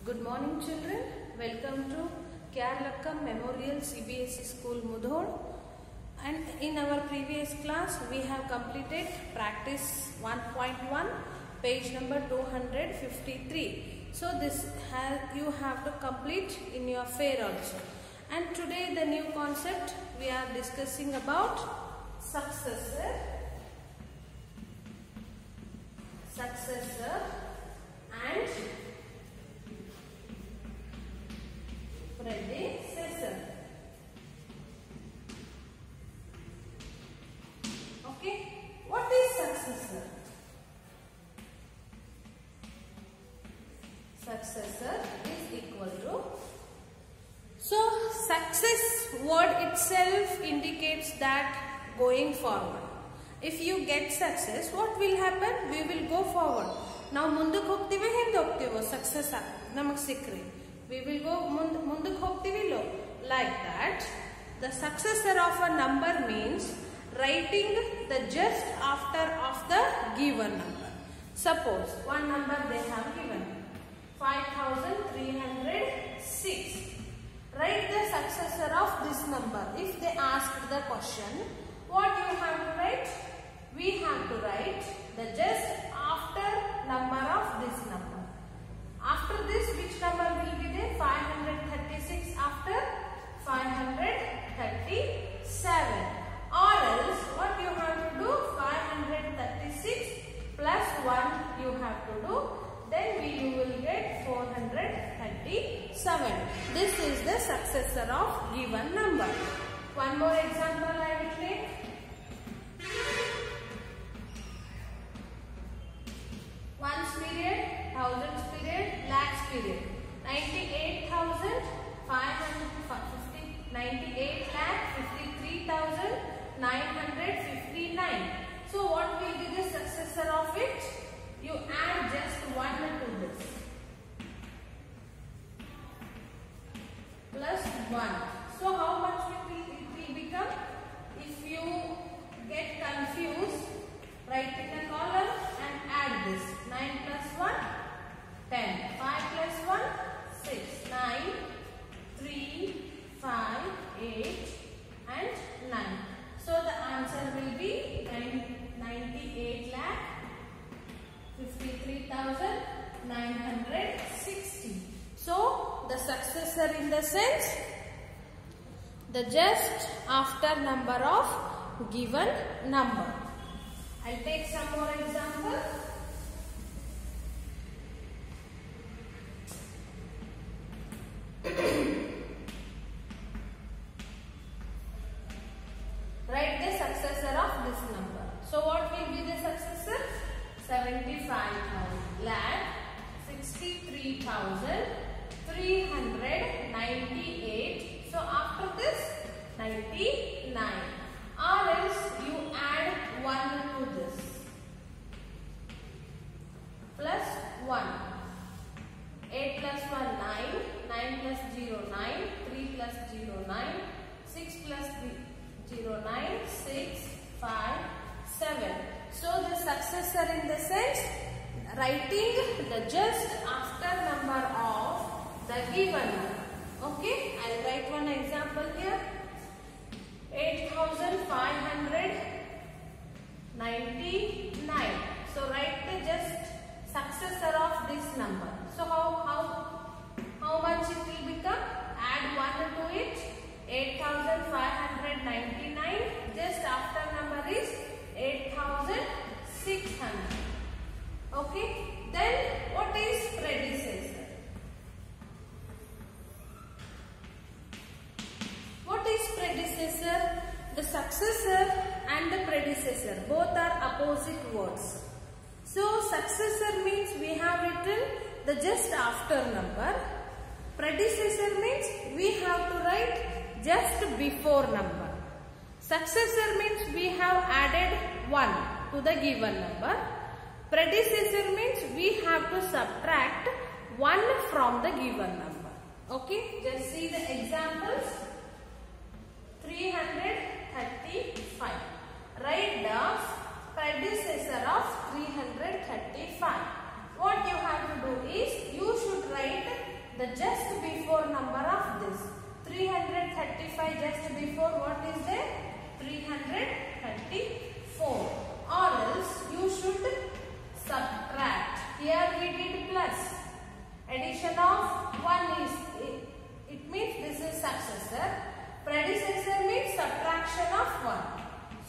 Good morning children, welcome to Keralakkam Memorial CBSE School Mudhol, and in our previous class we have completed practice 1.1 page number 253. So this you have to complete in your fair also. And today the new concept we are discussing about successor and predecessor. Okay, what is successor? Successor is equal to, so success word itself indicates that going forward. If you get success, what will happen? We will go forward. Now ಮುಂದಕ್ಕೆ ಹೋಗ್ತೀವಿ ಹಿಂದೆ ಹೋಗ್ತೀವೋ success ನಮಗೆ ಸಿಕ್ಕ್ರೆ we will go ಮುಂದಕ್ಕೆ ಹೋಗ್ತೀವಿಲ್ಲೋ, like that the successor of a number means writing the just after of the given number. Suppose one number they have given 5306. Write the successor of this number. If they ask the question, what you have to write? We have to write the just after number of this number. After this, which number will be there? 536 after 537. Or else, what you have to do? 536 plus 1 you have to do. Then you will get 437. This is the successor of given number. One more example I will take. Ones period, thousands period, lakhs period. 98,553,959. So what will be the successor of it? You add just 1 to this. Plus 1. So how much it will become? If you get confused, write in a column and add this. 9 plus 1, 10. 5 plus 1, 6. 9, 3, 5, 8 and 9. So the answer will be 98,53,960. So the successor in the sense the just after number of given number. I'll take some more examples. Write the successor of this number. So what will be the successor? 75,000 lakh 63,398. So after this 99. Or else you add 1 to this. Plus 1. 8 plus 1, 9. 9 plus 0, 9. 3 plus 0, 9. 6 plus 0, 9. 6, 5, 7. So the successor in the sense writing the just after number of the given number. Okay, I'll write one example here. 8,599. So write the just successor of this number. So how much it will become? Add 1 to it. 8,599. Just after number is 8,600. Okay. Then what is predecessor? What is predecessor? The successor and the predecessor both are opposite words. So successor means we have written the just after number. Predecessor means we have to write just before number. Successor means we have added 1 to the given number. Predecessor means we have to subtract 1 from the given number. Okay, just see the examples. 335. Write the predecessor of 335. What you have to do is you should write 335 just before what is there? 334. Or else you should subtract. Here we did plus. Addition of 1 is, it means this is successor. Predecessor means subtraction of 1.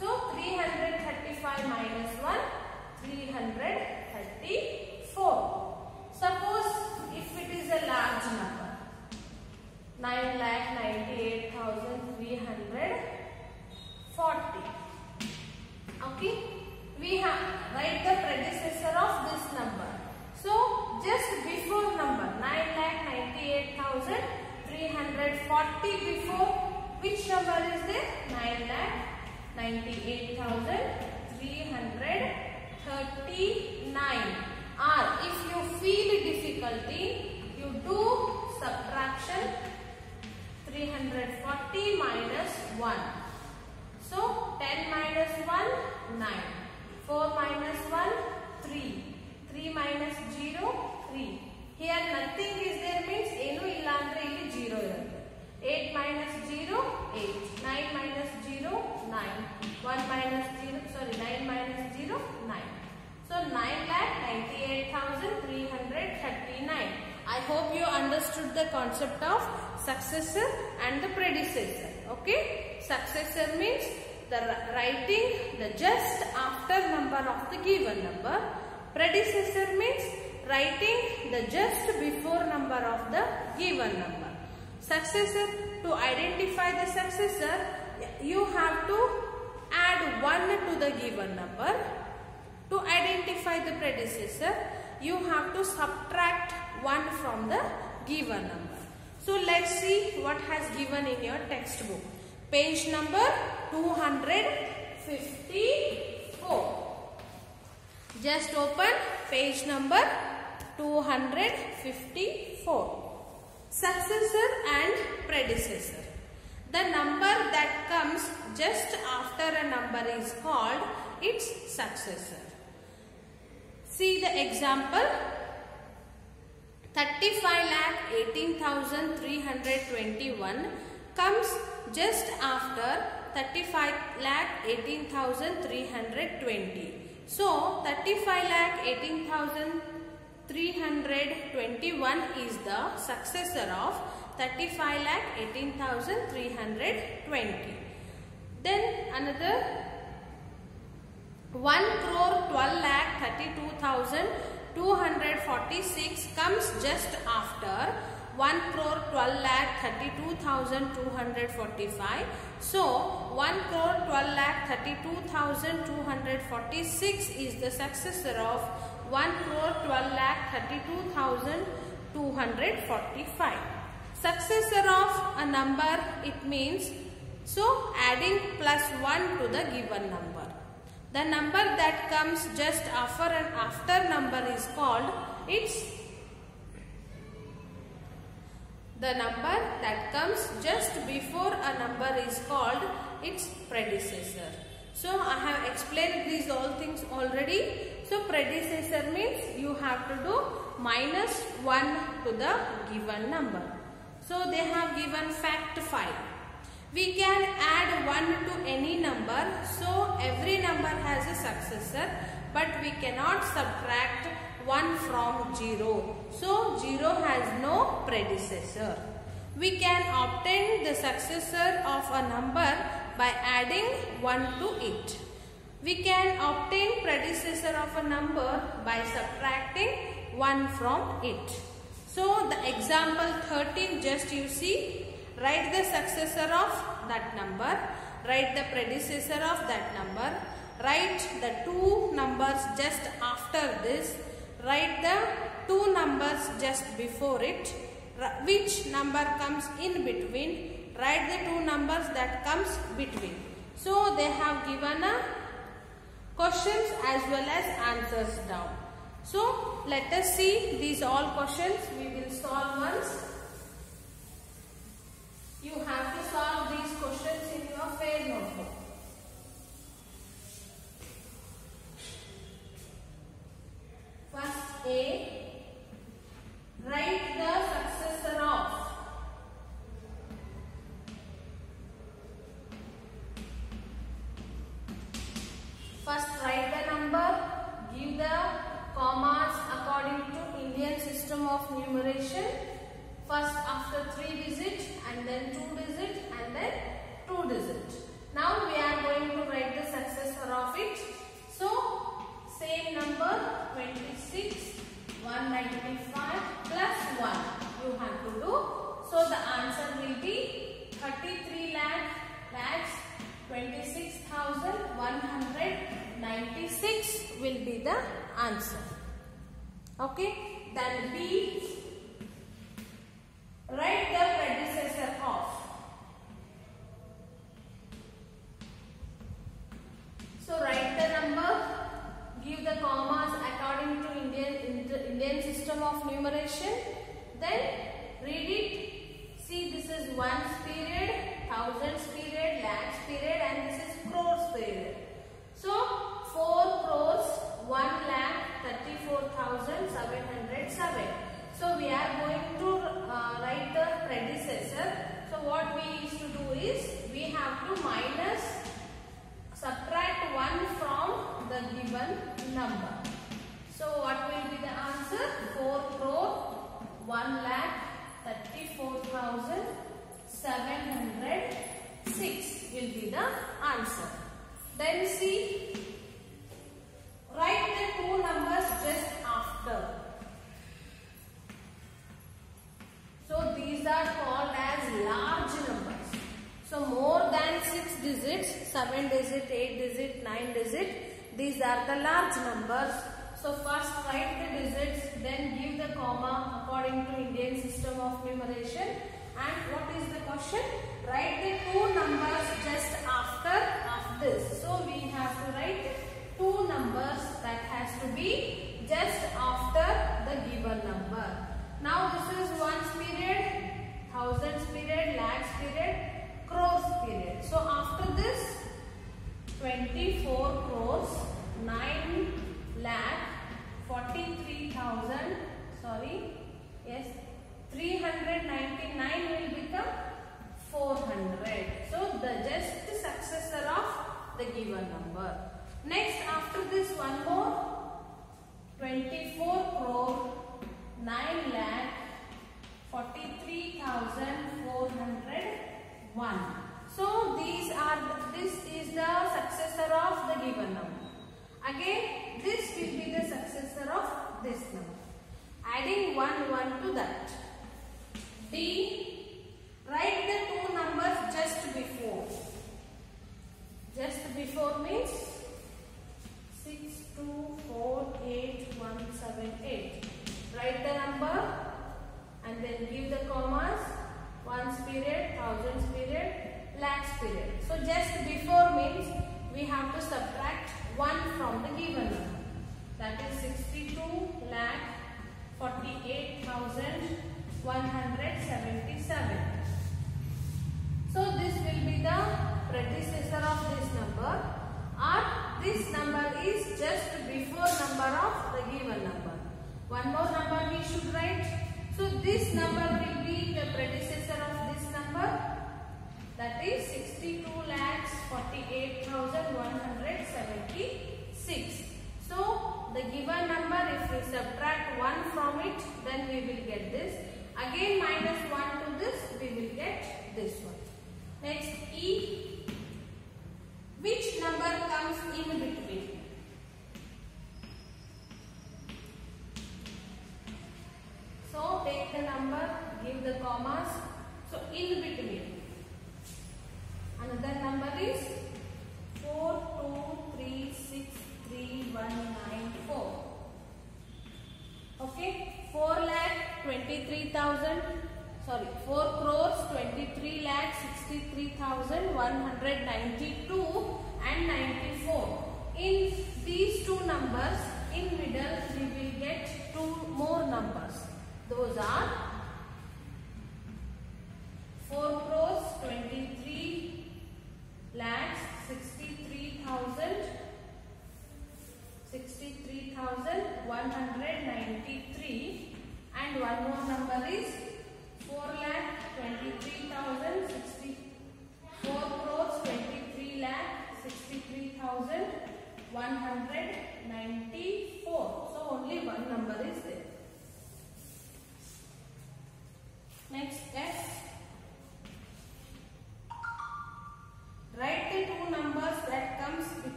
So 335 minus 1, 334. Suppose if it is a large number, 9,98,340. Okay, we have write the predecessor of this number. So just before number 9,98,340, before which number is there? 9,98,339. Or if you feel difficulty, you do subtraction. 340 minus 1. So 10 minus 1, 9. 4 minus 1, 3. 3 minus 0, 3. Here nothing is there means enu illa andre illi 0 irutte. 8 minus 0, 8. 9 minus 0, 9. 1 minus 0, sorry, 9 minus 0, 9. So 9,98,339. I hope you understood the concept of successor and the predecessor. Okay, successor means the writing the just after number of the given number. Predecessor means writing the just before number of the given number. Successor, to identify the successor, you have to add 1 to the given number. To identify the predecessor, you have to subtract 1 from the given number. So let's see what has given in your textbook. Page number 254. Just open page number 254. Successor and predecessor. The number that comes just after a number is called its successor. See the example. 35,18,321 comes just after 35,18,320. So 35,18,321 is the successor of 35,18,320. Then another 1,12,32,246 comes just after 1,12,32,245. So 1,12,32,246 is the successor of 1,12,32,245. Successor of a number, it means so adding plus 1 to the given number. The number that comes just after an after number is called its the number that comes just before a number is called its predecessor. So I have explained these all things already. So predecessor means you have to do minus 1 to the given number. So they have given fact 5. We can add 1 to any number. So every number has a successor, but we cannot subtract 1 from 0. So 0 has no predecessor. We can obtain the successor of a number by adding 1 to it. We can obtain predecessor of a number by subtracting 1 from it. So the example 13, just you see, write the successor of that number, write the predecessor of that number, write the two numbers just after this, write the two numbers just before it, which number comes in between, write the two numbers that comes between. So they have given a questions as well as answers down. So let us see these all questions. We will solve once. You have to solve these questions in your fair notebook. First A, write the successor of system of numeration. First after 3 digit and then 2 digit and then 2 digit. Now we are going to write the successor of it. So same number 26 195 plus 1 you have to do. So the answer will be 33 lakhs 26,196 will be the answer. Okay, then B, write the predecessor of. So write the number, give the commas according to Indian system of numeration, then read it. See, this is ones period, thousands period, lakhs period, and this is crores period. So 4 crores 1,34,707. So we are going to write the predecessor. So what we used to do is we have to subtract 1 from the given number. So what will be the answer? 4 crore 1,34,706 will be the answer. Then see, write the 2 numbers just after. So these are called as large numbers. So more than 6 digits, 7 digit, 8 digit, 9 digit, these are the large numbers. So first write the digits, then give the comma according to Indian system of numeration. And what is the question? Write the 2 numbers just after of this. So we have to write 2 numbers that has to be just after the given number. Now this is ones period, thousands period, lakhs period, crores period. So after this 24 crores 9 lakh 43,000 399 will become 400. So the just successor of the given number. Next after this one more 24 crore 9 lakh 43,401. So this is the successor of the given number. Again this will be the successor of this number. Adding 1 to that. D, write the 2 numbers just before. Just before means 6248178. Write the number and then give the commas. Ones period, thousands period, lakhs period. So just before means we have to subtract 1 from the given number. That is 62,48,177. So this will be the predecessor of this number, or this number is just before number of the given number. One more number we should write. So this number will be the predecessor of this number, that is 62,48,176. So the given number, if we subtract 1 from it, then we will get this. Again minus 1 to this, we will get this one. Next E, which number comes in between? So take the number, give the commas. So in between. Another number is 423639194. Okay, 4 crores 23,63,192 and 94. In these 2 numbers, in middle we will get 2 more numbers. Those are 4 crores 23,63,193 and one more number is 4,23,63,194. So only one number is there.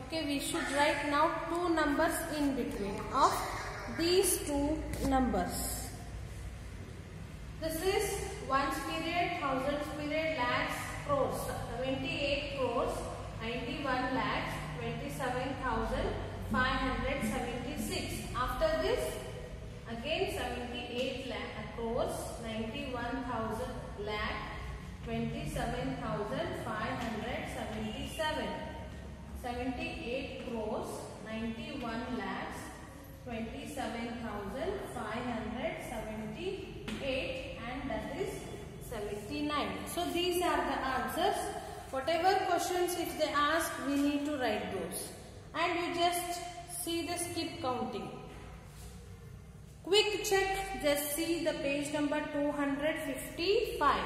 Okay, we should write now two numbers in between of these two numbers. This is ones period, thousands period, lakhs, crores. 78 crores, 91 lakhs, 27,576. After this, again 78 crores, 91,000 lakh, 27,577. 78 crores, 91 lakhs, 27,578, and that is 79. So these are the answers. Whatever questions if they ask, we need to write those. And you just see the skip counting. Quick check, just see the page number 255.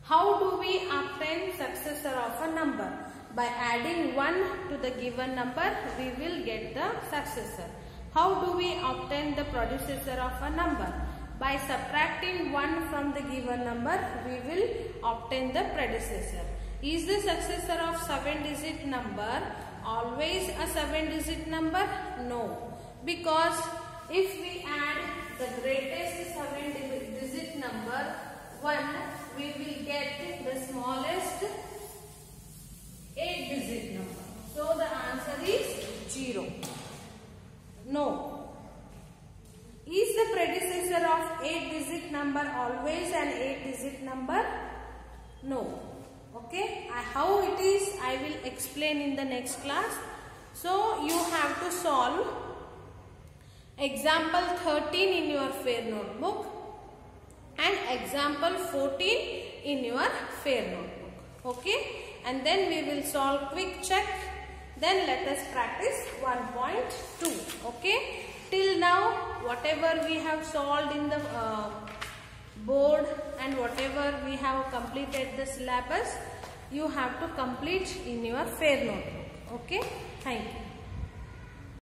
How do we obtain successor of a number? By adding 1 to the given number, we will get the successor. How do we obtain the predecessor of a number? By subtracting 1 from the given number, we will obtain the predecessor. Is the successor of 7-digit number always a 7-digit number? No. Because if we add the greatest 7-digit number 1, we will get the smallest 8-digit number. So the answer is 0. No. Is the predecessor of 8-digit number always an 8-digit number? No. Okay. How it is, I will explain in the next class. So you have to solve example 13 in your fair notebook and example 14 in your fair notebook. Okay. And then we will solve quick check. Then let us practice 1.2. Okay. Till now, whatever we have solved in the board and whatever we have completed the syllabus, you have to complete in your fair notebook. Okay. Thank you.